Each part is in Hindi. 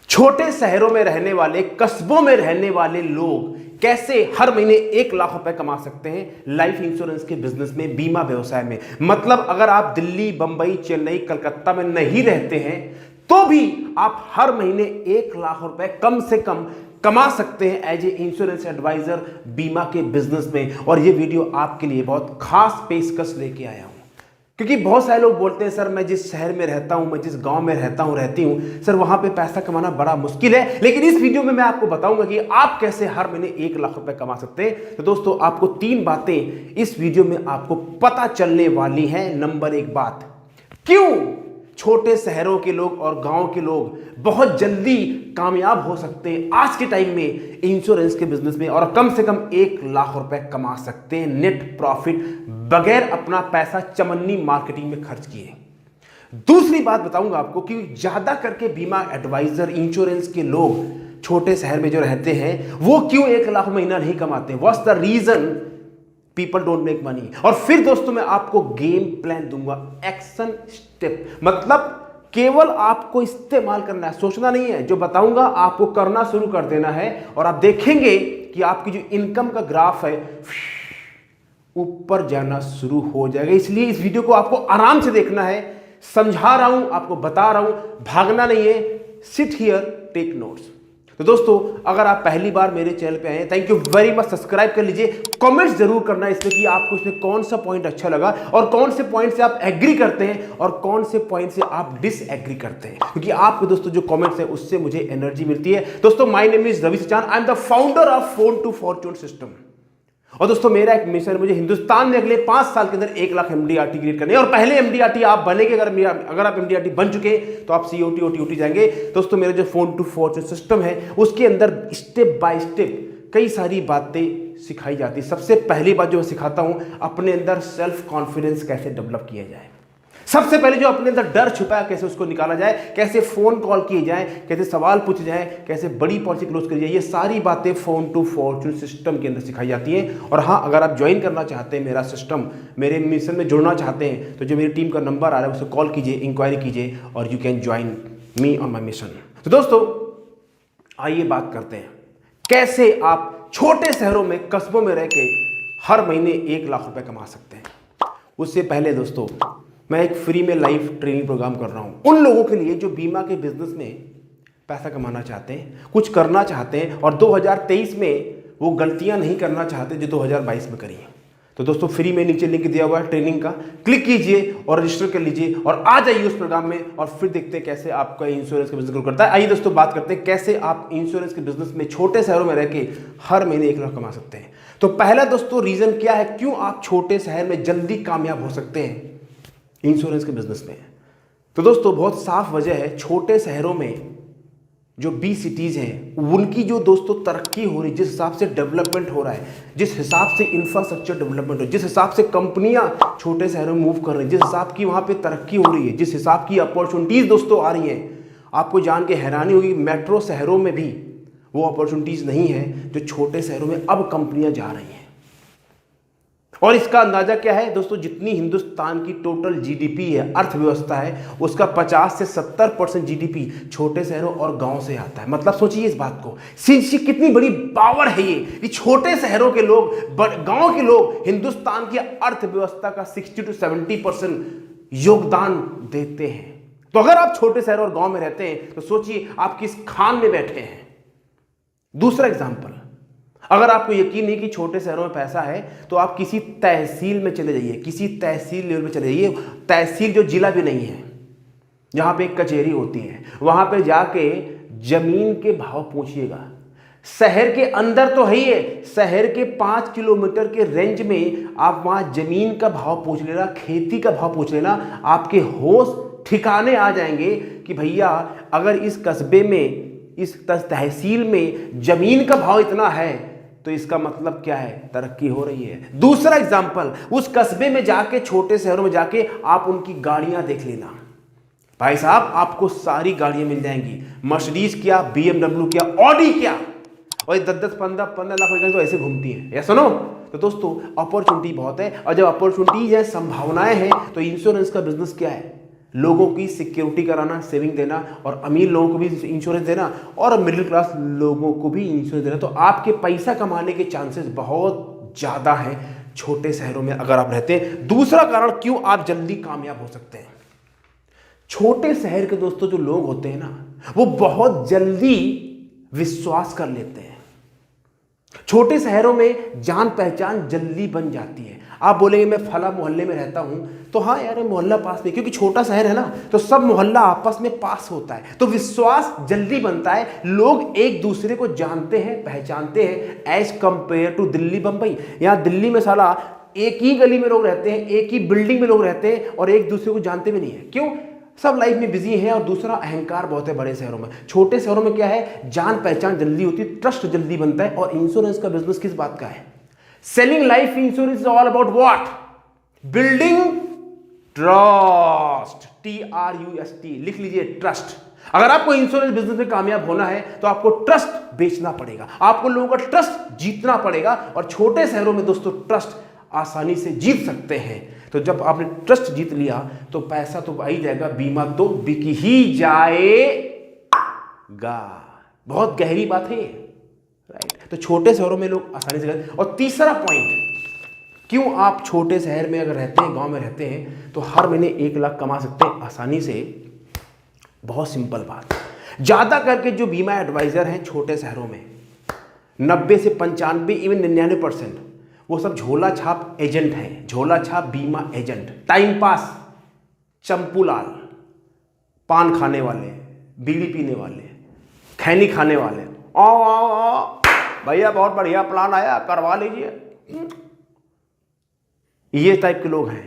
छोटे शहरों में रहने वाले, कस्बों में रहने वाले लोग कैसे हर महीने 1 लाख रुपए कमा सकते हैं लाइफ इंश्योरेंस के बिजनेस में, बीमा व्यवसाय में। मतलब अगर आप दिल्ली, बंबई, चेन्नई, कलकत्ता में नहीं रहते हैं तो भी आप हर महीने 1 लाख रुपए कम से कम कमा सकते हैं एज ए इंश्योरेंस एडवाइजर बीमा के बिजनेस में। और ये वीडियो आपके लिए बहुत खास पेशकश लेके आया हूं, क्योंकि बहुत सारे लोग बोलते हैं सर मैं जिस शहर में रहता हूं, मैं जिस गांव में रहती हूं सर, वहां पे पैसा कमाना बड़ा मुश्किल है। लेकिन इस वीडियो में मैं आपको बताऊंगा कि आप कैसे हर महीने 1 लाख रुपए कमा सकते हैं। तो दोस्तों, आपको 3 बातें इस वीडियो में आपको पता चलने वाली हैं। नंबर 1 बात, क्यों छोटे शहरों के लोग और गांव के लोग बहुत जल्दी कामयाब हो सकते हैं आज के टाइम में इंश्योरेंस के बिजनेस में, और कम से कम 1 लाख रुपए कमा सकते हैं नेट प्रॉफिट, बगैर अपना पैसा चमन्नी मार्केटिंग में खर्च किए। दूसरी बात बताऊंगा आपको कि ज्यादा करके बीमा एडवाइजर, इंश्योरेंस के लोग छोटे शहर में जो रहते हैं वो क्यों 1 लाख महीना नहीं कमाते, what's the reason people don't make money. और फिर दोस्तों मैं आपको गेम प्लान दूंगा, एक्शन स्टेप, मतलब केवल आपको इस्तेमाल करना है, सोचना नहीं है। जो बताऊंगा आपको करना शुरू कर देना है और आप देखेंगे कि आपकी जो इनकम का ग्राफ है ऊपर जाना शुरू हो जाएगा। इसलिए इस वीडियो को आपको आराम से देखना है, समझा रहा हूं, आपको बता रहा हूं, भागना नहीं है। Sit here, take notes. तो दोस्तों, अगर आप पहली बार मेरे चैनल पे आए हैं, thank you very much, subscribe कर लीजिए। कमेंट्स जरूर करना इसमें कि आपको इसमें कौन सा पॉइंट अच्छा लगा और कौन से पॉइंट से आप एग्री करते हैं और कौन से पॉइंट से आप डिसएग्री करते हैं, क्योंकि आपके दोस्तों जो कमेंट्स हैं उससे मुझे एनर्जी मिलती है। दोस्तों, my name is Ravi Sachan, I am the founder of phone to fortune system. और दोस्तों, मेरा एक मिशन है, मुझे हिंदुस्तान में अगले 5 साल के अंदर 1 लाख MDRT क्रिएट करने हैं। और पहले MDRT आप बनेंगे, अगर आप MDRT बन चुके हैं तो आप COT OTOT जाएंगे। दोस्तों, मेरा जो फोन टू फॉर्चून सिस्टम है उसके अंदर स्टेप बाय स्टेप कई सारी बातें सिखाई जाती है। सबसे पहली बात जो मैं सिखाता हूं, अपने अंदर सेल्फ कॉन्फिडेंस कैसे डेवलप किया जाए। सबसे पहले जो अपने अंदर डर छुपा है कैसे उसको निकाला जाए, कैसे फोन कॉल किए जाए, कैसे सवाल पूछे जाए, कैसे बड़ी पॉलिसी क्लोज करी जाए, ये सारी बातें फोन टू फॉर्चून सिस्टम के अंदर सिखाई जाती हैं। और हाँ, अगर आप ज्वाइन करना चाहते हैं मेरा सिस्टम, मेरे मिशन में जुड़ना चाहते हैं, तो जो मेरी टीम का नंबर आ रहा है उससे कॉल कीजिए, इंक्वायरी कीजिए और you can join me on my mission. तो दोस्तों, आइए बात करते हैं कैसे आप छोटे शहरों में, कस्बों में रह के हर महीने 1 लाख रुपए कमा सकते हैं। उससे पहले दोस्तों, मैं एक फ्री में लाइव ट्रेनिंग प्रोग्राम कर रहा हूं उन लोगों के लिए जो बीमा के बिजनेस में पैसा कमाना चाहते हैं, कुछ करना चाहते हैं और 2023 में वो गलतियां नहीं करना चाहते जो 2022 में करी हैं। तो दोस्तों, फ्री में नीचे लिंक दिया हुआ है ट्रेनिंग का, क्लिक कीजिए और रजिस्टर कर लीजिए और आ जाइए उस प्रोग्राम में, और फिर देखते हैं कैसे आपका इंश्योरेंस का बिजनेस ग्रो करता है। आइए दोस्तों, बात करते हैं कैसे आप इंश्योरेंस के बिजनेस में छोटे शहरों में रह के हर महीने 1 लाख कमा सकते हैं। तो पहला दोस्तों रीजन क्या है, क्यों आप छोटे शहर में जल्दी कामयाब हो सकते हैं इंश्योरेंस के बिजनेस में। तो दोस्तों, बहुत साफ वजह है, छोटे शहरों में जो बी सिटीज हैं उनकी जो दोस्तों तरक्की हो रही, जिस हिसाब से डेवलपमेंट हो रहा है, जिस हिसाब से इंफ्रास्ट्रक्चर डेवलपमेंट हो, जिस हिसाब से कंपनियां छोटे शहरों में मूव कर रही हैं, जिस हिसाब की वहां पे तरक्की हो रही है, जिस हिसाब की अपॉर्चुनिटीज दोस्तों आ रही हैं, आपको जान के हैरानी होगी मेट्रो शहरों में भी वो अपॉर्चुनिटीज नहीं है जो छोटे शहरों में अब कंपनियां जा रही हैं। और इसका अंदाजा क्या है दोस्तों, जितनी हिंदुस्तान की टोटल GDP है, अर्थव्यवस्था है, उसका 50 से 70% GDP छोटे शहरों और गांव से आता है। मतलब सोचिए इस बात को, कितनी बड़ी पावर है ये छोटे शहरों के लोग, गांव के लोग हिंदुस्तान की अर्थव्यवस्था का 60 to 70% योगदान देते हैं। तो अगर आप छोटे शहर और गांव में रहते हैं तो सोचिए आप किस खान में बैठे हैं। दूसरा एग्जाम्पल, अगर आपको यकीन नहीं कि छोटे शहरों में पैसा है तो आप किसी तहसील में चले जाइए, किसी तहसील लेवल में चले जाइए, तहसील जो जिला भी नहीं है, जहां पे एक कचहरी होती है, वहां पे जाके जमीन के भाव पूछिएगा। शहर के अंदर तो है ही है, शहर के 5 किलोमीटर के रेंज में आप वहां जमीन का भाव पूछ लेना, खेती का भाव पूछ लेना, आपके होश ठिकाने आ जाएंगे कि भैया अगर इस कस्बे में, इस तहसील में जमीन का भाव इतना है तो इसका मतलब क्या है, तरक्की हो रही है। दूसरा एग्जांपल, उस कस्बे में जाके, छोटे शहरों में जाके आप उनकी गाड़ियां देख लेना। भाई साहब, आपको सारी गाड़ियां मिल जाएंगी, मर्सिडीज क्या, BMW क्या, ऑडी क्या, और 10-10, 15-15 लाख तो ऐसे घूमती हैं, या सुनो। तो दोस्तों, अपॉर्चुनिटी बहुत है, और जब अपॉर्चुनिटीज है, संभावनाएं हैं, तो इंश्योरेंस का बिजनेस क्या है, लोगों की सिक्योरिटी कराना, सेविंग देना, और अमीर लोगों को भी इंश्योरेंस देना और मिडिल क्लास लोगों को भी इंश्योरेंस देना। तो आपके पैसा कमाने के चांसेस बहुत ज़्यादा हैं छोटे शहरों में अगर आप रहते हैं। दूसरा कारण क्यों आप जल्दी कामयाब हो सकते हैं, छोटे शहर के दोस्तों जो लोग होते हैं ना, वो बहुत जल्दी विश्वास कर लेते हैं। छोटे शहरों में जान पहचान जल्दी बन जाती है। आप बोलेंगे मैं फला मोहल्ले में रहता हूं, तो हाँ यार मोहल्ला पास में, क्योंकि छोटा शहर है ना, तो सब मोहल्ला आपस में पास होता है, तो विश्वास जल्दी बनता है। लोग एक दूसरे को जानते हैं, पहचानते हैं, as compare to Delhi Bombay. यहाँ दिल्ली में साला एक ही गली में लोग रहते हैं, एक ही बिल्डिंग में लोग रहते हैं और एक दूसरे को जानते भी नहीं है। क्यों? सब लाइफ में बिजी हैं, और दूसरा अहंकार बहुत है बड़े शहरों में। छोटे शहरों में क्या है, जान पहचान जल्दी होती है, ट्रस्ट जल्दी बनता है। और इंश्योरेंस का बिजनेस किस बात का है? Selling life insurance is all about what? Building trust, TRUST, लिख लीजिए ट्रस्ट। अगर आपको इंश्योरेंस बिजनेस में कामयाब होना है तो आपको ट्रस्ट बेचना पड़ेगा, आपको लोगों का ट्रस्ट जीतना पड़ेगा। और छोटे शहरों में दोस्तों ट्रस्ट आसानी से जीत सकते हैं। तो जब आपने ट्रस्ट जीत लिया तो पैसा तो आ ही जाएगा, बीमा तो बिक ही जाएगा। बहुत गहरी बात है, राइट? तो छोटे शहरों में लोग आसानी से करते। और तीसरा पॉइंट, क्यों आप छोटे शहर में अगर रहते हैं, गांव में रहते हैं, तो हर महीने 1 लाख कमा सकते हैं आसानी से। बहुत सिंपल बात, ज्यादा करके जो बीमा एडवाइजर हैं छोटे शहरों में 90 से 95 इवन 99% वो सब झोला छाप एजेंट हैं, झोला छाप बीमा एजेंट, टाइम पास, चंपूलाल, पान खाने वाले, बीड़ी पीने वाले, खैनी खाने वाले। आओ आओ आओ भैया बहुत बढ़िया प्लान आया, करवा लीजिए, ये टाइप के लोग हैं।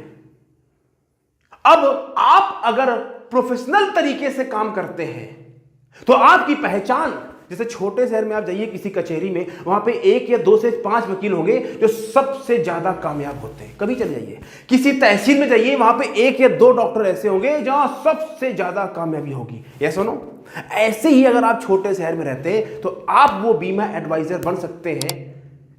अब आप अगर प्रोफेशनल तरीके से काम करते हैं तो आपकी पहचान, जैसे छोटे शहर में आप जाइए किसी कचहरी में, वहां पे 1 या 2 से 5 वकील होंगे जो सबसे ज्यादा कामयाब होते हैं। कभी चले जाइए किसी तहसील में जाइए, वहां पे 1 या 2 डॉक्टर ऐसे होंगे जहां सबसे ज्यादा कामयाबी होगी। ये सुनो, ऐसे ही अगर आप छोटे शहर में रहते हैं तो आप वो बीमा एडवाइजर बन सकते हैं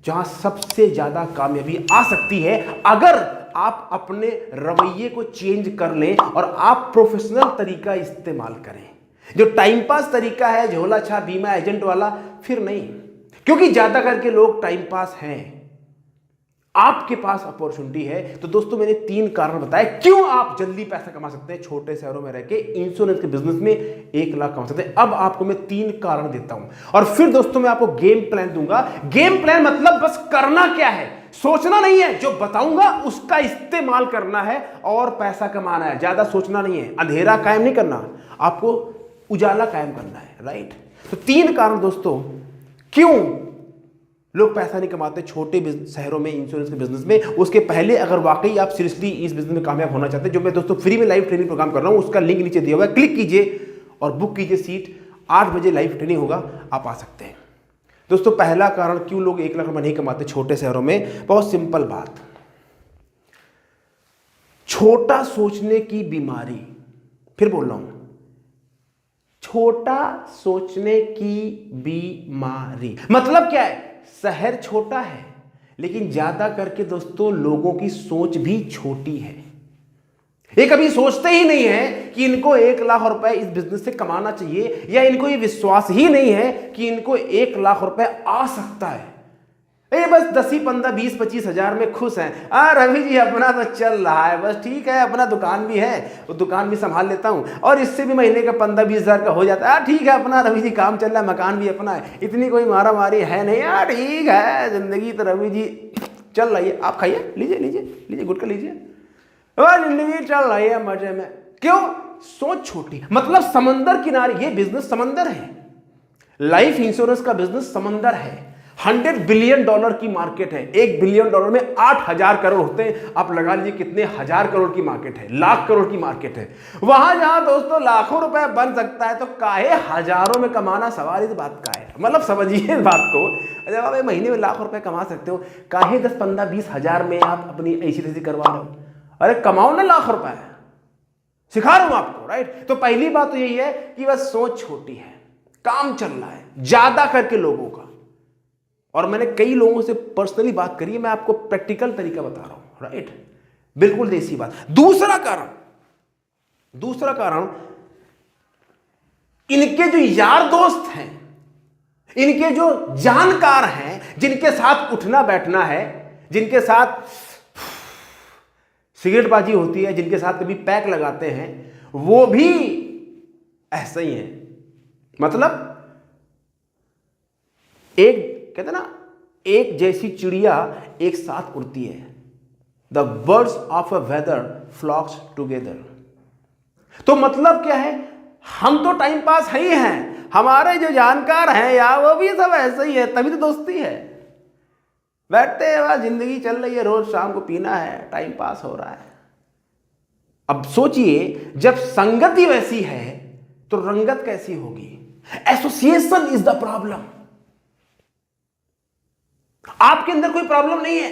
जहां सबसे ज्यादा कामयाबी आ सकती है, अगर आप अपने रवैये को चेंज कर लें और आप प्रोफेशनल तरीका इस्तेमाल करें। जो टाइम पास तरीका है झोला छाप बीमा एजेंट वाला, फिर नहीं, क्योंकि ज्यादा करके लोग टाइम पास हैं। आपके पास अपॉर्चुनिटी है। तो दोस्तों मैंने 3 कारण बताए क्यों आप जल्दी पैसा कमा सकते हैं छोटे शहरों में रहकर, इंश्योरेंस के बिजनेस में 1 लाख कमा सकते हैं। अब आपको मैं 3 कारण देता हूं और फिर दोस्तों मैं आपको गेम प्लान दूंगा। गेम प्लान मतलब बस करना क्या है, सोचना नहीं है, जो बताऊंगा उसका इस्तेमाल करना है और पैसा कमाना है। ज्यादा सोचना नहीं है, अंधेरा कायम नहीं करना, आपको उजाला कायम करना है, राइट? तो 3 कारण दोस्तों क्यों लोग पैसा नहीं कमाते छोटे शहरों में इंश्योरेंस के बिजनेस में। उसके पहले अगर वाकई आप सीरियसली इस बिजनेस में कामयाब होना चाहते हैं, जो मैं दोस्तों फ्री में लाइव ट्रेनिंग प्रोग्राम कर रहा हूं, उसका लिंक नीचे दिया हुआ है, क्लिक कीजिए और बुक कीजिए सीट। 8 बजे लाइव ट्रेनिंग होगा, आप आ सकते हैं। दोस्तों पहला कारण क्यों लोग 1 लाख रुपए नहीं कमाते छोटे शहरों में, बहुत सिंपल बात, छोटा सोचने की बीमारी। फिर बोल रहा हूं, छोटा सोचने की बीमारी मतलब क्या है? शहर छोटा है लेकिन ज्यादा करके दोस्तों लोगों की सोच भी छोटी है। ये कभी सोचते ही नहीं है कि इनको 1 लाख रुपए इस बिजनेस से कमाना चाहिए, या इनको ये विश्वास ही नहीं है कि इनको 1 लाख रुपए आ सकता है। ये बस 10 ही 15 20 25 हजार में खुश हैं। रवि जी अपना तो चल रहा है, बस ठीक है, अपना दुकान भी है, वो दुकान भी संभाल लेता हूँ और इससे भी महीने का 15-20 हजार का हो जाता है। ठीक है, अपना रवि जी काम चल रहा है, मकान भी अपना है, इतनी कोई मारा मारी है नहीं। ठीक है, जिंदगी तो रवि जी चल रही है। आप खाइए, लीजिए लीजिए लीजिए, गुटखा लीजिए, जिंदगी चल रही है मजे में। क्यों? सोच छोटी, मतलब समंदर किनारे। ये बिजनेस समंदर है, लाइफ इंश्योरेंस का बिजनेस समंदर है। $100 बिलियन की मार्केट है। $1 बिलियन में 8,000 करोड़ होते हैं। आप लगा लीजिए कितने हजार करोड़ की मार्केट है, लाख करोड़ की मार्केट है। वहां जहां दोस्तों लाखों रुपए बन सकता है, तो काहे हजारों में कमाना, सवाल इस बात का है। मतलब समझिए इस बात को, जब आप महीने में लाख रुपए कमा सकते हो, काहे 10, 15, 20 हजार में आप अपनी ऐसी तैसी करवा रहे हो? अरे कमाओ ना लाख रुपए, सिखा रहा हूं आपको, राइट? तो पहली बात तो यही है कि बस सोच छोटी है, काम चल रहा है ज्यादा करके लोगों का। और मैंने कई लोगों से पर्सनली बात करी है, मैं आपको प्रैक्टिकल तरीका बता रहा हूं, राइट? बिल्कुल देसी बात। दूसरा कारण, दूसरा कारण, इनके जो यार दोस्त हैं, इनके जो जानकार हैं, जिनके साथ उठना बैठना है, जिनके साथ सिगरेटबाजी होती है, जिनके साथ कभी पैक लगाते हैं, वो भी ऐसा ही है। मतलब एक कहते हैं ना, एक जैसी चिड़िया एक साथ उड़ती है। The birds of a feather flocks together. तो मतलब क्या है, हम तो टाइम पास ही हैं, हमारे जो जानकार हैं यार वो भी सब ऐसे ही है, तभी तो दोस्ती है। बैठते हैं वहां, जिंदगी चल रही है, रोज शाम को पीना है, टाइम पास हो रहा है। अब सोचिए, जब संगति वैसी है तो रंगत कैसी होगी। Association is the problem. आपके अंदर कोई प्रॉब्लम नहीं है,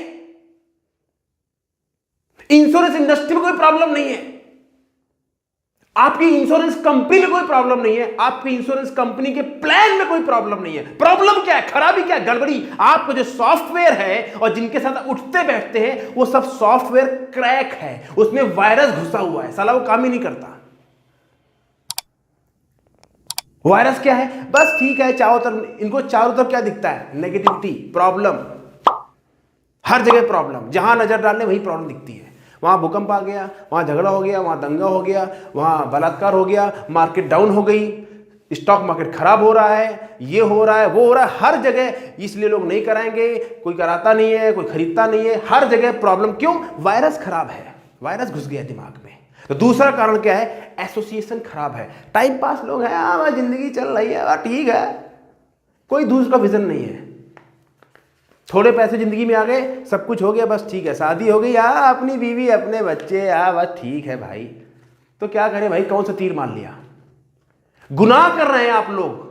इंश्योरेंस इंडस्ट्री में कोई प्रॉब्लम नहीं है, आपकी इंश्योरेंस कंपनी में कोई प्रॉब्लम नहीं है, आपकी इंश्योरेंस कंपनी के प्लान में कोई प्रॉब्लम नहीं है। प्रॉब्लम क्या है, खराबी क्या है, गड़बड़ी आपको जो सॉफ्टवेयर है और जिनके साथ उठते बैठते हैं वो सब सॉफ्टवेयर क्रैक है, उसमें वायरस घुसा हुआ है, साला वो काम ही नहीं करता। वायरस क्या है, बस ठीक है, चारों तरफ इनको चारों तरफ क्या दिखता है, नेगेटिविटी, प्रॉब्लम, हर जगह प्रॉब्लम, जहां नजर डालने वही प्रॉब्लम दिखती है। वहां भूकंप आ गया, वहां झगड़ा हो गया, वहां दंगा हो गया, वहां बलात्कार हो गया, मार्केट डाउन हो गई, स्टॉक मार्केट खराब हो रहा है, ये हो रहा है, वो हो रहा है, हर जगह। इसलिए लोग नहीं कराएंगे, कोई कराता नहीं है, कोई खरीदता नहीं है, हर जगह प्रॉब्लम। क्यों? वायरस खराब है, वायरस घुस गया दिमाग में। तो दूसरा कारण क्या है, एसोसिएशन खराब है। टाइम पास लोग हैं, हाँ जिंदगी चल रही है, ठीक है, कोई दूसरा विजन नहीं है। थोड़े पैसे जिंदगी में आ गए, सब कुछ हो गया, बस ठीक है, शादी हो गई, अपनी बीवी, अपने बच्चे, बस ठीक है भाई। तो क्या करें भाई, कौन सा तीर मार लिया। गुनाह कर रहे हैं आप लोग।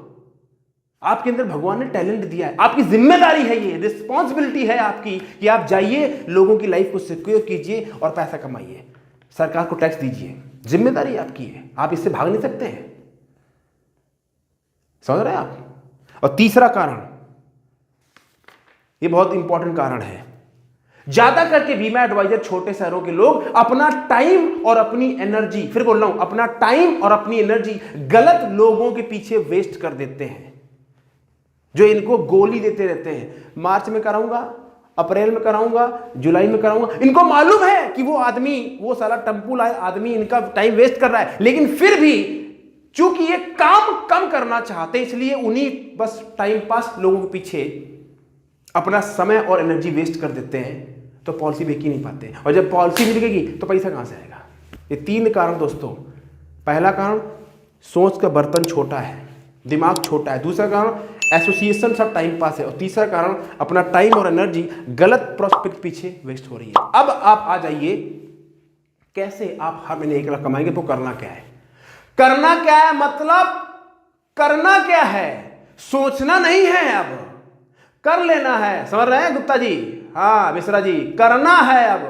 आपके अंदर भगवान ने टैलेंट दिया है, आपकी जिम्मेदारी है, ये रिस्पॉन्सिबिलिटी है आपकी कि आप जाइए, लोगों की लाइफ को सिक्योर कीजिए और पैसा कमाइए, सरकार को टैक्स दीजिए। जिम्मेदारी आपकी है, आप इससे भाग नहीं सकते हैं। समझ रहे हैं आप। और तीसरा कारण, ये बहुत इंपॉर्टेंट कारण है, ज्यादा करके बीमा एडवाइजर छोटे शहरों के लोग अपना टाइम और अपनी एनर्जी, फिर बोल रहा हूं, अपना टाइम और अपनी एनर्जी गलत लोगों के पीछे वेस्ट कर देते हैं, जो इनको गोली देते रहते हैं। मार्च में कराऊंगा, अप्रैल में कराऊंगा, जुलाई में कराऊंगा। इनको मालूम है कि वो आदमी, वो साला टेम्पू लाए आदमी इनका टाइम वेस्ट कर रहा है, लेकिन फिर भी चूंकि ये काम कम करना चाहते, इसलिए उन्हीं बस टाइम पास लोगों के पीछे अपना समय और एनर्जी वेस्ट कर देते हैं, तो पॉलिसी बेच ही नहीं पाते। और जब पॉलिसी मिलेगी तो पैसा कहां से आएगा। ये तीन कारण दोस्तों। पहला कारण, सोच का बर्तन छोटा है, दिमाग छोटा है। दूसरा कारण, एसोसिएशन सब टाइम पास है। और तीसरा कारण, अपना टाइम और एनर्जी गलत प्रोस्पेक्ट पीछे वेस्ट हो रही है। अब आप आ जाइए, कैसे आप हर महीने 1 लाख कमाएंगे, तो करना क्या है। करना क्या है मतलब, करना क्या है, सोचना नहीं है, अब कर लेना है। समझ रहे हैं गुप्ता जी, हाँ मिश्रा जी, करना है अब।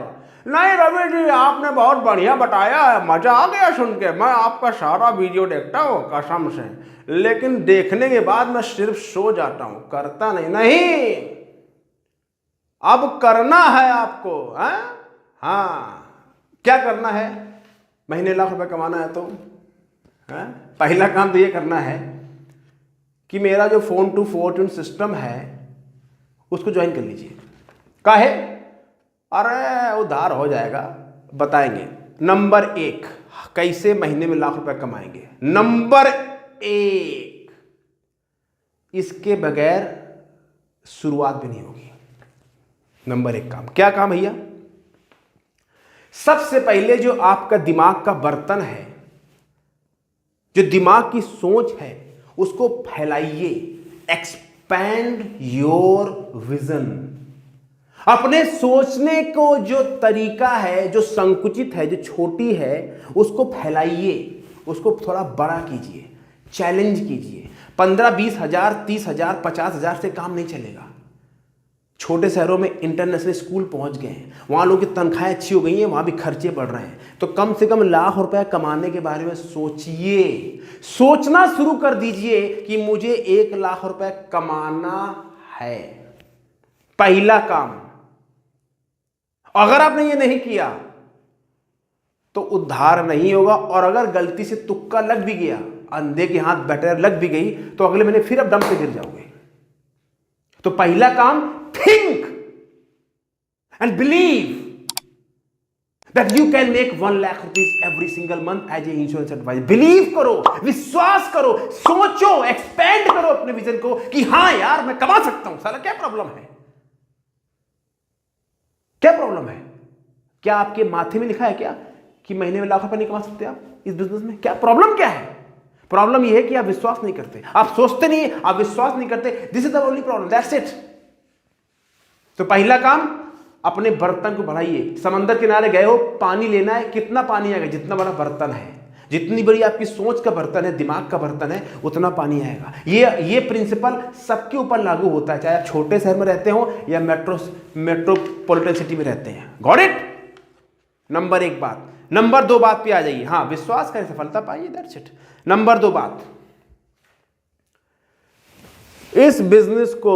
नहीं रवि जी, आपने बहुत बढ़िया बताया है, मजा आ गया सुन के, मैं आपका सारा वीडियो देखता हूँ कसम से, लेकिन देखने के बाद मैं सिर्फ सो जाता हूं, करता नहीं। नहीं, अब करना है आपको। हाँ, क्या करना है, महीने 1 लाख रुपए कमाना है तो पहला काम तो ये करना है कि मेरा जो फोन टू फॉर्च्यून सिस्टम है उसको ज्वाइन कर लीजिए। काहे, अरे उधार हो जाएगा, बताएंगे। नंबर 1, कैसे महीने में 1 लाख रुपए कमाएंगे। नंबर 1, इसके बगैर शुरुआत भी नहीं होगी। नंबर 1 काम, क्या काम भैया, सबसे पहले जो आपका दिमाग का बर्तन है, जो दिमाग की सोच है, उसको फैलाइए। Expand your vision. अपने सोचने को जो तरीका है, जो संकुचित है, जो छोटी है, उसको फैलाइए, उसको थोड़ा बड़ा कीजिए, चैलेंज कीजिए। 15-20 हजार, 30 हजार, 50 हजार से काम नहीं चलेगा। छोटे शहरों में इंटरनेशनल स्कूल पहुंच गए हैं, वहां लोगों की तनख्वाहें अच्छी हो गई हैं, वहां भी खर्चे बढ़ रहे हैं। तो कम से कम 1 लाख रुपए कमाने के बारे में सोचिए, सोचना शुरू कर दीजिए कि मुझे 1 लाख रुपए कमाना है। पहला काम। अगर आपने ये नहीं किया तो उद्धार नहीं होगा। और अगर गलती से तुक्का लग भी गया, अंधे के हाथ बैटर लग भी गई, तो अगले महीने फिर अब दम से गिर जाओगे। तो पहला काम, think and believe that you can make 1 lakh rupees every single month as a insurance advisor। Believe करो, विश्वास करो, सोचो, एक्सपेंड करो अपने विजन को कि हाँ यार मैं कमा सकता हूं। साला क्या प्रॉब्लम है? क्या प्रॉब्लम है? क्या आपके माथे में लिखा है क्या कि महीने में लाख रुपए नहीं कमा सकते आप इस बिजनेस में? क्या प्रॉब्लम क्या है? प्रॉब्लम यह है कि आप विश्वास नहीं करते, आप सोचते नहीं, आप विश्वास नहीं करते। This is the only problem, that's it. तो पहला काम, अपने बर्तन को बढ़ाइए। समंदर किनारे गए हो, पानी लेना है, कितना पानी आएगा? जितना बड़ा बर्तन है, जितनी बड़ी आपकी सोच का बर्तन है, दिमाग का बर्तन है, उतना पानी आएगा। ये प्रिंसिपल सबके ऊपर लागू होता है, चाहे आप छोटे शहर में रहते हो या मेट्रोपॉलिटन सिटी में रहते हैं। Got it? नंबर 1 बात। नंबर 2 बात पे आ जाइए। हाँ, विश्वास करें, सफलता पाइए, दैट्स इट। नंबर 2 बात, इस बिजनेस को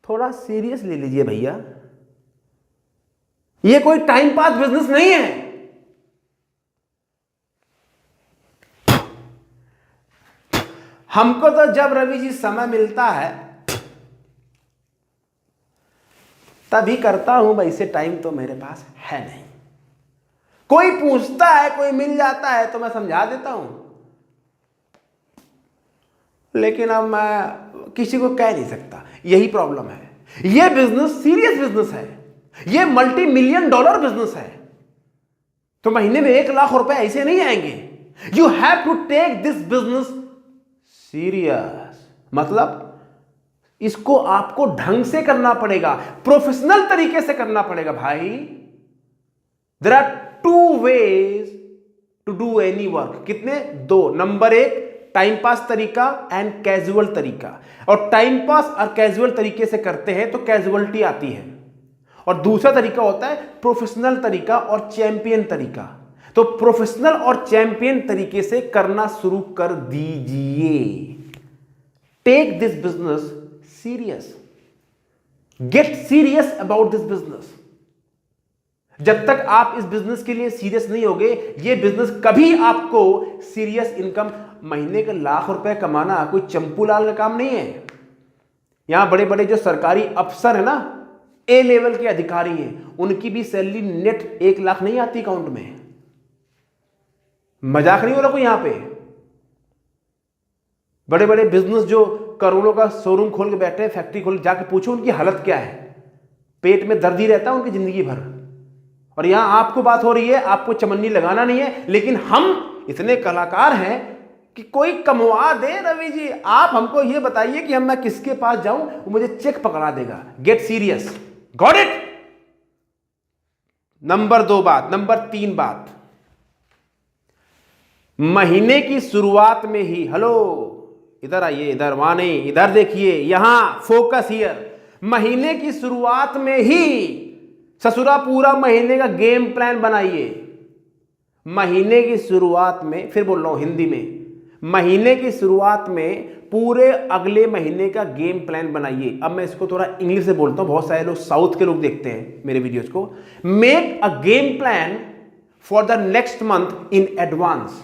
थोड़ा सीरियस ले लीजिए भैया। ये कोई टाइम पास बिजनेस नहीं है। हमको तो जब रवि जी समय मिलता है तभी करता हूं, वैसे टाइम तो मेरे पास है नहीं। कोई पूछता है, कोई मिल जाता है तो मैं समझा देता हूं, लेकिन अब मैं किसी को कह नहीं सकता। यही प्रॉब्लम है। यह बिजनेस सीरियस बिजनेस है, यह $multi million बिजनेस है। तो महीने में 1 लाख रुपए ऐसे नहीं आएंगे। You have to take this business serious. मतलब इसको आपको ढंग से करना पड़ेगा, प्रोफेशनल तरीके से करना पड़ेगा भाई। There are 2 ways to do any work. कितने? 2। नंबर 1, टाइम पास तरीका एंड कैजुअल तरीका। और टाइम पास और कैजुअल तरीके से करते हैं तो कैजुअलिटी आती है। और दूसरा तरीका होता है प्रोफेशनल तरीका और चैंपियन तरीका। तो प्रोफेशनल और चैंपियन तरीके से करना शुरू कर दीजिए। Take this business serious, get serious about this business. जब तक आप इस बिजनेस के लिए सीरियस नहीं होगे, ये बिजनेस कभी आपको सीरियस इनकम, महीने का लाख रुपए कमाना कोई चंपू लाल का काम नहीं है। यहां बड़े बड़े जो सरकारी अफसर है ना, ए लेवल के अधिकारी हैं, उनकी भी सैलरी नेट 1 लाख नहीं आती अकाउंट में। मजाक नहीं हो रहा कोई यहां पे। बड़े बड़े बिजनेस जो करोड़ों का शोरूम खोल के बैठे हैं, फैक्ट्री खोल, जाके पूछो उनकी हालत क्या है। पेट में दर्द ही रहता है उनकी जिंदगी भर। और यहां आपको बात हो रही है, आपको चमन्नी लगाना नहीं है, लेकिन हम इतने कलाकार हैं कि कोई कमवा दे। रवि जी, आप हमको यह बताइए कि मैं किसके पास जाऊं, वो मुझे चेक पकड़ा देगा। Get serious. Got it? Number 2 बात। नंबर 3 बात, महीने की शुरुआत में ही, हेलो इधर आइए, इधर, वहां नहीं, इधर देखिए, यहां फोकस हियर। महीने की शुरुआत में ही ससुरा पूरा महीने का गेम प्लान बनाइए। महीने की शुरुआत में, फिर बोल रहा हूं हिंदी में, महीने की शुरुआत में पूरे अगले महीने का गेम प्लान बनाइए। अब मैं इसको थोड़ा इंग्लिश से बोलता हूं, बहुत सारे लोग साउथ के लोग देखते हैं मेरे वीडियोस को। Make a game plan for the next month in advance.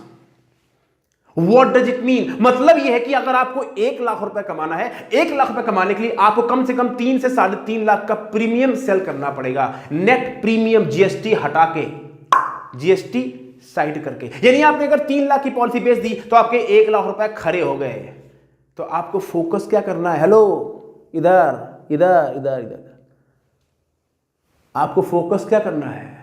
What does it mean? मतलब यह है कि अगर आपको 1 लाख रुपए कमाना है, 1 लाख रुपए कमाने के लिए आपको कम से कम 3 से 3.5 लाख का प्रीमियम सेल करना पड़ेगा। नेट प्रीमियम, जीएसटी हटा के, जीएसटी साइड करके। यानी आपने अगर 3 लाख की पॉलिसी बेच दी तो आपके 1 लाख रुपए खड़े हो गए। तो आपको फोकस क्या करना है? हेलो, इधर इधर इधर इधर, आपको फोकस क्या करना है?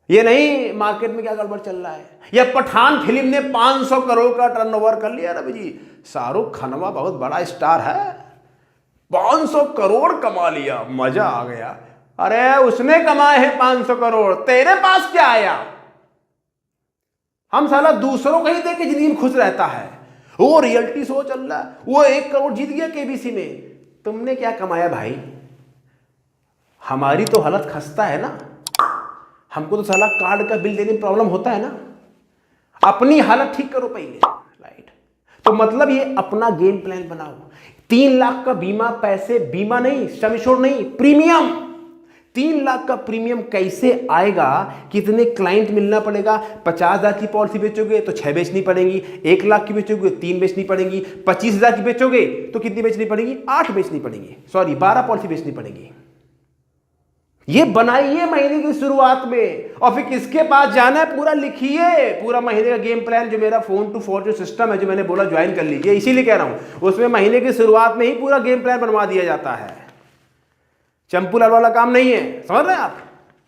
ये नहीं मार्केट में क्या गड़बड़ चल रहा है, या पठान फिल्म ने 500 करोड़ का टर्नओवर कर लिया। रवि जी, शाहरुख खानवा बहुत बड़ा स्टार है, 500 करोड़ कमा लिया, मजा आ गया। अरे उसने कमाए हैं 500 करोड़, तेरे पास क्या आया? हम साला दूसरों को ही देख के जिंदगी में खुश रहता है। वो रियलिटी शो चल रहा है, वो 1 करोड़ जीत गया केबीसी में, तुमने क्या कमाया भाई? हमारी तो हालत खस्ता है ना, हमको तो साला कार्ड का बिल देने में प्रॉब्लम होता है ना। अपनी हालत ठीक करो पहले, राइट? तो मतलब ये अपना गेम प्लान बनाओ। 3 लाख का बीमा, पैसे बीमा नहीं, सम एश्योर्ड नहीं, प्रीमियम 3 लाख का प्रीमियम कैसे आएगा? कितने क्लाइंट मिलना पड़ेगा? 50,000 की पॉलिसी बेचोगे तो 6 बेचनी पड़ेगी, 1 लाख की बेचोगे 3 बेचनी पड़ेगी, 25,000 की बेचोगे तो कितनी बेचनी पड़ेगी? 8 बेचनी पड़ेगी, सॉरी 12 पॉलिसी बेचनी पड़ेगी। ये बनाइए महीने की शुरुआत में, और फिर किसके पास जाना है पूरा लिखिए, पूरा महीने का गेम प्लान। जो मेरा फोन टू फोन जो सिस्टम है, जो मैंने बोला ज्वाइन कर लीजिए, इसीलिए कह रहा हूं, उसमें महीने की शुरुआत में ही पूरा गेम प्लान बनवा दिया जाता है। चंपू लाल वाला काम नहीं है, समझ रहे हैं आप?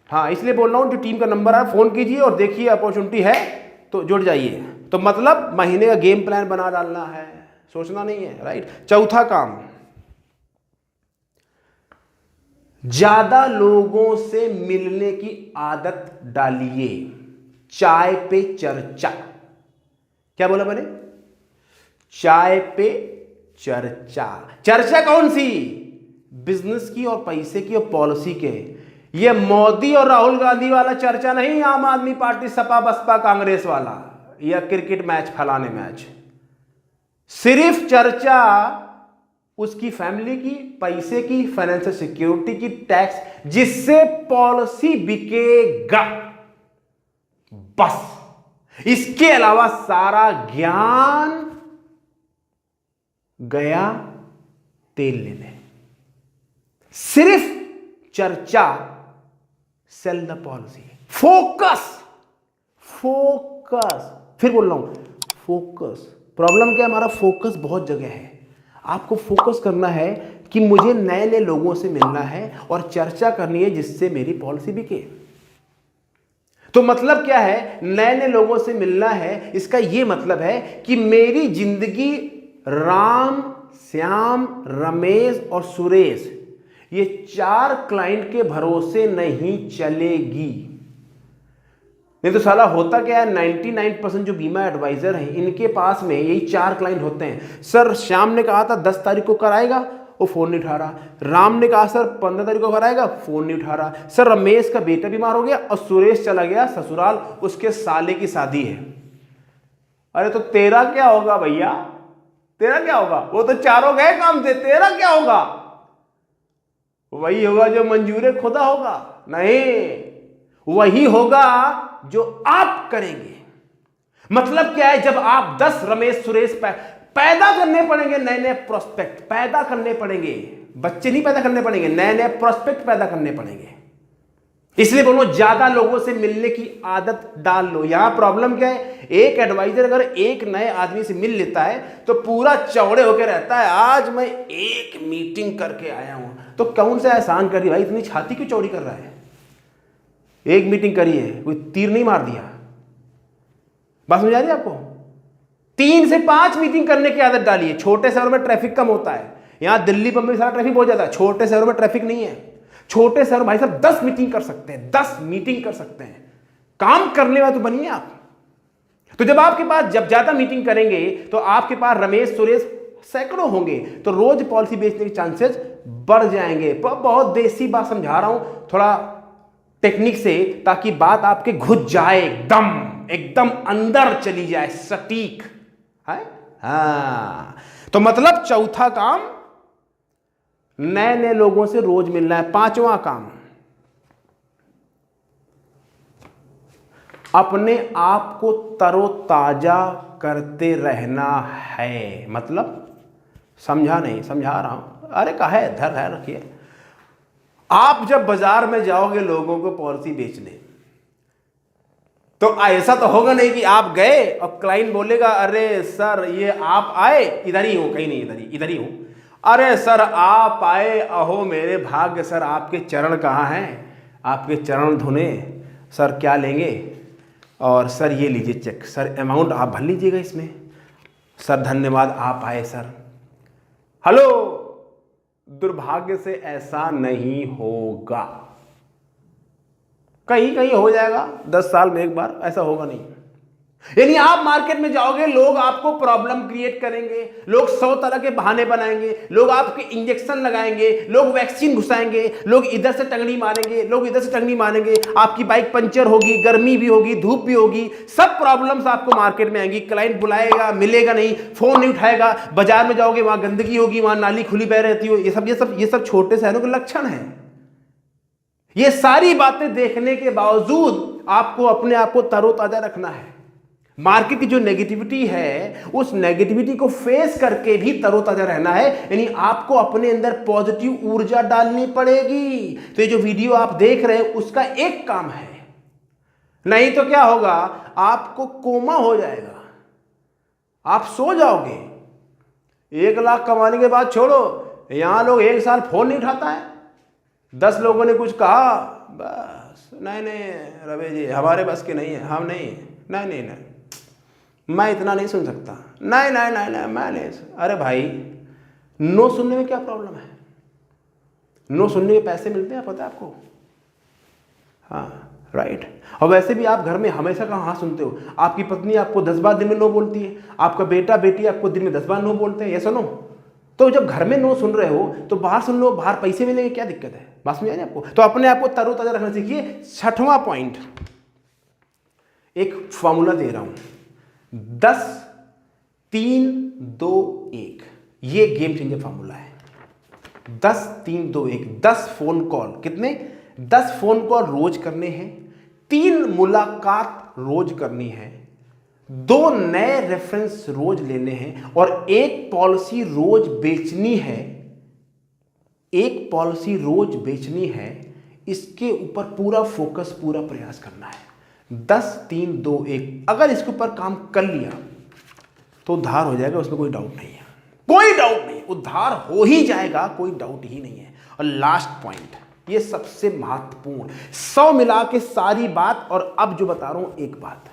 हाँ, इसलिए बोल रहा हूं, जो टीम का नंबर है फोन कीजिए और देखिए, अपॉर्चुनिटी है तो जुड़ जाइए। तो मतलब महीने का गेम प्लान बना डालना है, सोचना नहीं है, राइट। चौथा काम, ज्यादा लोगों से मिलने की आदत डालिए। चाय पे चर्चा, क्या बोला मैंने? चाय पे चर्चा। चर्चा कौन सी? बिजनेस की और पैसे की और पॉलिसी के। ये मोदी और राहुल गांधी वाला चर्चा नहीं, आम आदमी पार्टी सपा बसपा कांग्रेस वाला, या क्रिकेट मैच फलाने मैच। सिर्फ चर्चा उसकी फैमिली की, पैसे की, फाइनेंशियल सिक्योरिटी की, टैक्स, जिससे पॉलिसी बिकेगा, बस। इसके अलावा सारा ज्ञान गया तेल लेने। सिर्फ चर्चा, sell the policy. Focus, focus, फिर बोल रहा हूं, फोकस। प्रॉब्लम क्या है? हमारा फोकस बहुत जगह है। आपको फोकस करना है कि मुझे नए नए लोगों से मिलना है और चर्चा करनी है जिससे मेरी पॉलिसी बिके। तो मतलब क्या है? नए नए लोगों से मिलना है, इसका यह मतलब है कि मेरी जिंदगी राम, श्याम, रमेश और सुरेश, ये 4 क्लाइंट के भरोसे नहीं चलेगी। नहीं तो साला होता क्या है, 99% जो बीमा एडवाइजर हैं, इनके पास में यही 4 क्लाइंट होते हैं। सर श्याम ने कहा था 10 तारीख को कराएगा, वो फोन नहीं उठा रहा। राम ने कहा सर 15 तारीख को कराएगा, फोन नहीं उठा रहा। सर रमेश का बेटा बीमार हो गया और सुरेश चला गया ससुराल, उसके साले की शादी है। अरे तो तेरा क्या होगा भैया? तेरा क्या होगा? वो तो चारों गए काम से, तेरा क्या होगा? वही होगा जो मंजूर खुदा होगा? नहीं, वही होगा जो आप करेंगे। मतलब क्या है? जब आप 10 रमेश सुरेश पैदा करने पड़ेंगे, नए नए प्रोस्पेक्ट पैदा करने पड़ेंगे, बच्चे नहीं पैदा करने पड़ेंगे, नए नए प्रोस्पेक्ट पैदा करने पड़ेंगे। इसलिए बोलो ज्यादा लोगों से मिलने की आदत डाल लो। यहां प्रॉब्लम क्या है? एक एडवाइजर अगर एक नए आदमी से मिल लेता है तो पूरा चौड़े होकर रहता है, आज मैं एक मीटिंग करके आया हूं। तो कौन सा एहसान कर दी भाई, इतनी छाती क्यों चौड़ी कर रहा है? एक मीटिंग करी है, कोई तीर नहीं मार दिया। बात समझ आ रही है आपको? 3 से 5 मीटिंग करने की आदत डाली है। छोटे शहरों में ट्रैफिक कम होता है, यहां दिल्ली बम्बई सारा ट्रैफिक बहुत ज्यादा है। छोटे शहरों में ट्रैफिक नहीं है। छोटे शहर भाई साहब 10 मीटिंग कर सकते हैं, 10 मीटिंग कर सकते हैं। काम करने वाले तो बनिए आप। तो जब आपके पास जब ज्यादा मीटिंग करेंगे तो आपके पास रमेश सुरेश सैकड़ों होंगे, तो रोज पॉलिसी बेचने के चांसेस बढ़ जाएंगे। बहुत देसी बात समझा रहा हूं, थोड़ा टेक्निक से, ताकि बात आपके घुस जाए, एकदम एकदम अंदर चली जाए, सटीक है। हाँ, तो मतलब चौथा काम, नए नए लोगों से रोज मिलना है। 5वां काम, अपने आप को तरोताजा करते रहना है। मतलब समझा नहीं, समझा रहा हूं, अरे कहा है, धर है, रखिए। आप जब बाजार में जाओगे लोगों को पॉलिसी बेचने, तो ऐसा तो होगा नहीं कि आप गए और क्लाइंट बोलेगा अरे सर ये आप आए, इधर ही हूं, कहीं नहीं, इधर ही हूं। अरे सर आप आए, अहो मेरे भाग्य, सर आपके चरण कहाँ हैं? आपके चरण धुने, सर क्या लेंगे? और सर ये लीजिए चेक, सर अमाउंट आप भर लीजिएगा इसमें, सर धन्यवाद आप आए सर। हेलो, दुर्भाग्य से ऐसा नहीं होगा। कहीं कहीं हो जाएगा, 10 साल में एक बार, ऐसा होगा नहीं। यानी आप मार्केट में जाओगे, लोग आपको प्रॉब्लम क्रिएट करेंगे, लोग 100 तरह के बहाने बनाएंगे, लोग आपके इंजेक्शन लगाएंगे, लोग वैक्सीन घुसाएंगे, लोग इधर से टंगड़ी मारेंगे, लोग इधर से टंगड़ी मारेंगे, आपकी बाइक पंचर होगी, गर्मी भी होगी, धूप भी होगी, सब प्रॉब्लम्स आपको मार्केट में आएंगी। क्लाइंट बुलाएगा, मिलेगा नहीं, फोन नहीं उठाएगा, बाजार में जाओगे वहां गंदगी होगी, वहां नाली खुली बह रहती हो। ये सब छोटे शहरों के लक्षण है। ये सारी बातें देखने के बावजूद आपको अपने आप को तरोताजा रखना है। मार्केट की जो नेगेटिविटी है उस नेगेटिविटी को फेस करके भी तरोताजा रहना है, यानी आपको अपने अंदर पॉजिटिव ऊर्जा डालनी पड़ेगी। तो ये जो वीडियो आप देख रहे हैं उसका एक काम है, नहीं तो क्या होगा, आपको कोमा हो जाएगा, आप सो जाओगे। 1 लाख कमाने के बाद छोड़ो, यहां लोग 1 साल फोन नहीं उठाता है। 10 लोगों ने कुछ कहा, बस नहीं रवि जी हमारे बस के नहीं है, हम नहीं, मैं इतना नहीं सुन सकता, नहीं मैं नहीं। अरे भाई, नो सुनने में क्या प्रॉब्लम है? नो सुनने के पैसे मिलते हैं, पता है आपको? हाँ, राइट। और वैसे भी आप घर में हमेशा कहाँ हाँ सुनते हो? आपकी पत्नी आपको 10 बार दिन में नो बोलती है, आपका बेटा बेटी आपको दिन में 10 बार नो बोलते हैं, ये सुनो। तो जब घर में नो सुन रहे हो तो बाहर सुन लो, बाहर पैसे मिलेंगे, क्या दिक्कत है? बात समझ आई आपको? तो अपने आप को तरोताजा रखना सीखिए। 6वां पॉइंट, एक फॉर्मूला दे रहा हूं, 10 3 2 1। ये गेम चेंजर फॉर्मूला है। 10 3 2 1। 10 फोन कॉल, कितने? 10 फोन कॉल रोज करने हैं, 3 मुलाकात रोज करनी है, 2 नए रेफरेंस रोज लेने हैं और 1 पॉलिसी रोज बेचनी है। 1 पॉलिसी रोज बेचनी है, इसके ऊपर पूरा फोकस, पूरा प्रयास करना है। 10 3 2 1। अगर इसके ऊपर काम कर लिया तो उद्धार हो जाएगा, उसमें कोई डाउट नहीं है, कोई डाउट नहीं, उद्धार हो ही जाएगा, कोई डाउट ही नहीं है। और लास्ट पॉइंट, ये सबसे महत्वपूर्ण, 100 मिला के सारी बात, और अब जो बता रहा हूं एक बात,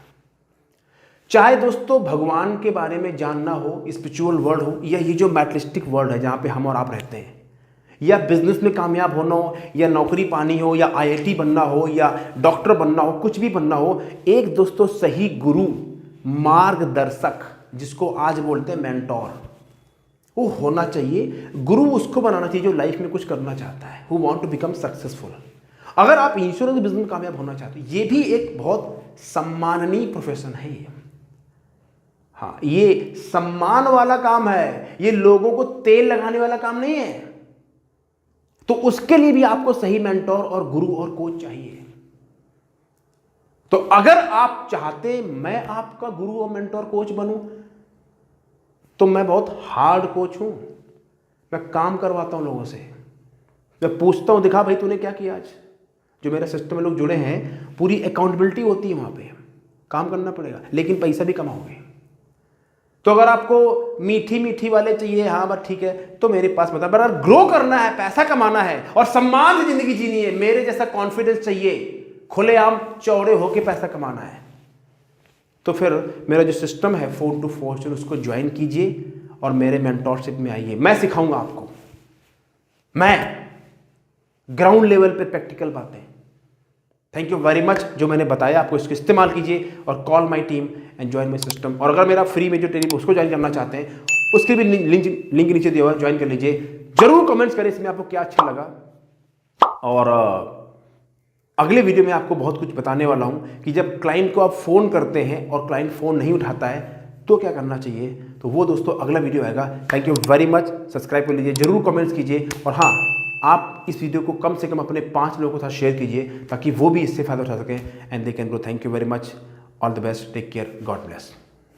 चाहे दोस्तों भगवान के बारे में जानना हो, स्पिरिचुअल वर्ल्ड हो, या ये जो मैटेरियलिस्टिक वर्ल्ड है जहां पे हम और आप रहते हैं, या बिजनेस में कामयाब होना हो, या नौकरी पानी हो, या IIT बनना हो, या डॉक्टर बनना हो, कुछ भी बनना हो, एक दोस्तों सही गुरु, मार्गदर्शक, जिसको आज बोलते हैं मेंटोर, वो होना चाहिए। गुरु उसको बनाना चाहिए जो लाइफ में कुछ करना चाहता है, who want to become successful. अगर आप इंश्योरेंस बिजनेस में कामयाब होना चाहते हो, ये भी एक बहुत सम्माननीय प्रोफेशन है ये। हाँ, ये सम्मान वाला काम है, ये लोगों को तेल लगाने वाला काम नहीं है। तो उसके लिए भी आपको सही मेंटोर और गुरु और कोच चाहिए। तो अगर आप चाहते मैं आपका गुरु और मेंटोर कोच बनूं, तो मैं बहुत हार्ड कोच हूं। मैं काम करवाता हूं लोगों से, मैं पूछता हूं दिखा भाई तूने क्या किया आज। जो मेरा सिस्टम में लोग जुड़े हैं, पूरी अकाउंटेबिलिटी होती है, वहां पे काम करना पड़ेगा, लेकिन पैसा भी कमाओगे। तो अगर आपको मीठी मीठी वाले चाहिए, हाँ बस ठीक है, तो मेरे पास मतलब, अगर ग्रो करना है, पैसा कमाना है और सम्मान से जिंदगी जीनी है, मेरे जैसा कॉन्फिडेंस चाहिए, खुलेआम चौड़े होके पैसा कमाना है, तो फिर मेरा जो सिस्टम है 4 to Fortune, उसको ज्वाइन कीजिए और मेरे मेंटोरशिप में आइए। मैं सिखाऊंगा आपको, मैं ग्राउंड लेवल पे प्रैक्टिकल बातें। थैंक यू वेरी मच, जो मैंने बताया आपको इसको इस्तेमाल कीजिए और call my team and join my system. और अगर मेरा फ्री में जो ट्रेनिंग उसको ज्वाइन करना चाहते हैं, उसके भी लिंक नीचे दिया हुआ है, ज्वाइन कर लीजिए। जरूर कमेंट्स करें इसमें आपको क्या अच्छा लगा। और अगले वीडियो में आपको बहुत कुछ बताने वाला हूं कि जब क्लाइंट को आप फोन करते हैं और क्लाइंट फोन नहीं उठाता है तो क्या करना चाहिए। तो वो दोस्तों अगला वीडियो आएगा। Thank you very much, subscribe कर लीजिए, जरूर कमेंट्स कीजिए, और हाँ, आप इस वीडियो को कम से कम अपने 5 लोगों के साथ शेयर कीजिए ताकि वो भी इससे फायदा उठा सकें and they can grow. Thank you very much, all the best, take care, god bless.